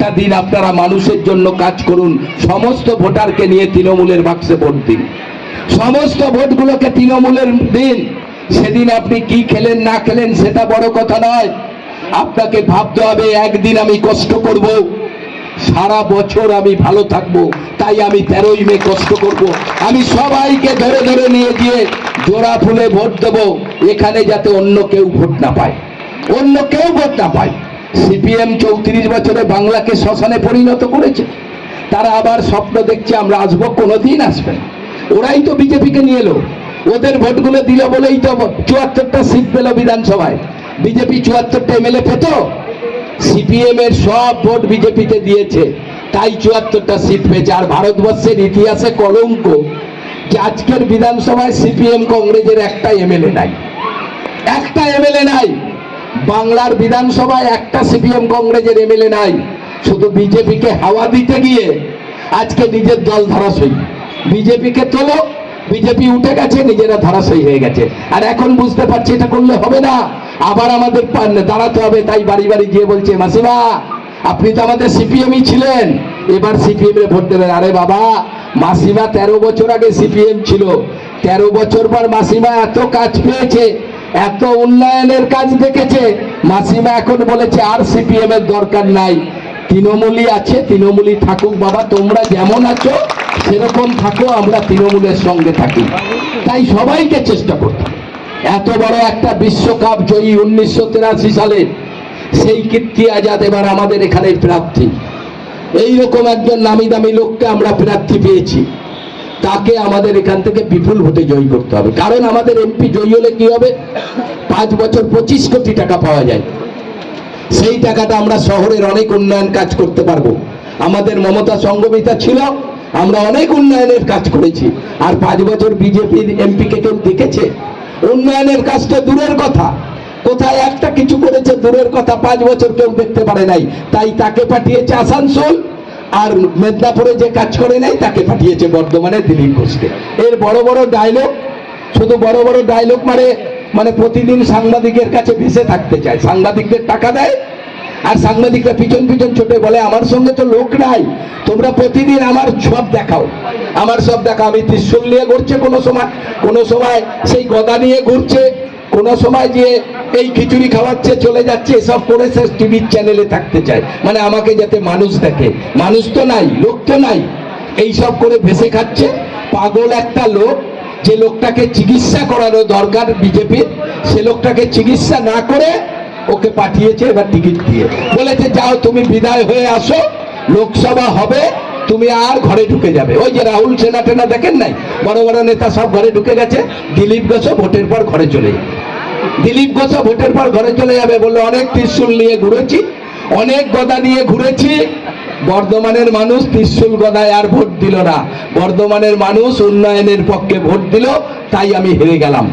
একটা দিন আপনারা মানুষের জন্য কাজ করুন, সমস্ত ভোটারকে নিয়ে তৃণমূলের বাক্সে ভোট দিন, সমস্ত ভোটগুলোকে তৃণমূলের দিন। সেদিন আপনি কি খেলেন না খেলেন সেটা বড় কথা নয়, আপনাকে ভাবতে হবে একদিন আমি কষ্ট করব, সারা বছর আমি ভালো থাকবো, তাই আমি 13ই মে কষ্ট করব, আমি সবাইকে ধরে ধরে নিয়ে গিয়ে জোড়া ফুলে ভোট দেবো, এখানে যাতে অন্য কেউ ভোট না পায়, অন্য কেউ ভোট না পায়। সিপিএম 34 বছরে বাংলাকে শ্মশানে পরিণত করেছে, তারা আবার স্বপ্ন দেখছে আমরা আসবো, কোনোদিন আসবে না। ওরাই তো বিজেপিকে নিয়ে এলো, ওদের ভোটগুলো দিল বলেই তো 74টা সিট পেল বিধানসভায়। বিজেপি 74টা এমএলএ পেত, সিপিএম এর সব ভোট বিজেপিতে দিয়েছে, তাই 74টা সিট পেয়েছে। আর ভারতবর্ষের ইতিহাসে কলঙ্ক যে আজকের বিধানসভায় সিপিএম কংগ্রেসের একটা এমএলএ নাই, একটা এমএলএ নাই। বাংলার বিধানসভায় একটা সিপিএম কংগ্রেসের এমএলএ নাই। শুধু বিজেপিকে হাওয়া দিতে গিয়ে আজকে নিজের দল ধরাশয়ী। বিজেপিকে তোলো, বিজেপি উঠে গেছে, নিজেরা ধরাশয়ী হয়ে গেছে। আর এখন বুঝতে পারছি এটা করলে হবে না, আবার আমাদের দাঁড়াতে হবে। তাই বাড়ি বাড়ি গিয়ে বলছে মাসিমা আপনি তো আমাদের সিপিএমই ছিলেন, এবার সিপিএম এ ভোট দেবেন। আরে বাবা, মাসিমা 13 বছর আগে সিপিএম ছিল, 13 বছর পর মাসিমা এত কাজ পেয়েছে, এত উন্নয়নের কাজ দেখেছে, মাসিমা এখন বলেছে আর সিপিএম এর দরকার নাই, তৃণমূলই আছে, তৃণমূলই থাকুক বাবা, তোমরা যেমন আছো সেরকম থাকো, আমরা তৃণমূলের সঙ্গে থাকি। তাই সবাইকে চেষ্টা করতে, এত বড় একটা বিশ্বকাপ জয়ী 1983 সালে সেই কীর্তি আজাদ এবার আমাদের এখানে প্রার্থী। এইরকম একজন নামি দামি লোককে আমরা প্রার্থী পেয়েছি, তাকে আমাদের এখান থেকে বিপুল ভোটে জয়ী করতে হবে। কারণ আমাদের এমপি জয়ী হলে কি হবে, 5 বছর 25 কোটি টাকা পাওয়া যায়, সেই টাকাটা আমরা শহরের অনেক উন্নয়ন কাজ করতে পারবো। আমাদের মমতা সংগমিতা ছিল, আমরা অনেক উন্নয়নের কাজ করেছি। আর 5 বছর বিজেপির এমপিকে কেউ দেখেছে? উন্নয়নের কাজটা দূরের কথা, কোথায় একটা কিছু করেছে দূরের কথা, 5 বছর কেউ দেখতে পারে নাই। তাই তাকে পাঠিয়েছে আসানসোল, আর মেদিনীপুরে যে কাজ করে নাই তাকে পাঠিয়েছে বর্ধমানে দিলীপ ঘোষকে। এর বড় বড় ডায়লগ, শুধু বড় বড় ডায়লগ মানে প্রতিদিন সাংবাদিকের কাছে ভেসে থাকতে চায়, সাংবাদিকদের টাকা দেয়, আর সাংবাদিকরা পিছন পিছন ছোটে বলে আমার সঙ্গে তো লোক নাই, তোমরা প্রতিদিন আমার সব দেখাও, আমার সব দেখাও। আমি ত্রিশূল নিয়ে ঘুরছে কোনো সময় সেই গদা নিয়ে ঘুরছে, কোনো সময় যে এই খিচুড়ি খাওয়াচ্ছে চলে যাচ্ছে, এসব করে সে টিভির চ্যানেলে থাকতে চায়, মানে আমাকে যাতে মানুষ দেখে। মানুষ তো নাই, লোক তো নাই, এইসব করে ভেসে খাচ্ছে। পাগল একটা লোক, যে লোকটাকে চিকিৎসা করানো দরকার বিজেপির, সে লোকটাকে চিকিৎসা না করে ওকে পাঠিয়েছে এবার টিকিট দিয়ে, বলেছে যাও তুমি বিদায় হয়ে আসো, লোকসভা হবে, তুমি আর ঘরে ঢুকে যাবে। ওই যে রাহুল সেনা টেনা দেখেন নাই, বড় বড় নেতা সব ঘরে ঢুকে গেছে, দিলীপ ঘোষও ভোটের পর ঘরে চলে যাবে, দিলীপ ঘোষও ভোটের পর ঘরে চলে যাবে। বললো অনেক ত্রিশূল নিয়ে ঘুরেছি, অনেক গদা নিয়ে ঘুরেছি, বর্ধমানের মানুষ ত্রিশূল গদায় আর ভোট দিল না, বর্ধমানের মানুষ উন্নয়নের পক্ষে ভোট দিল, তাই আমি হেরে গেলাম।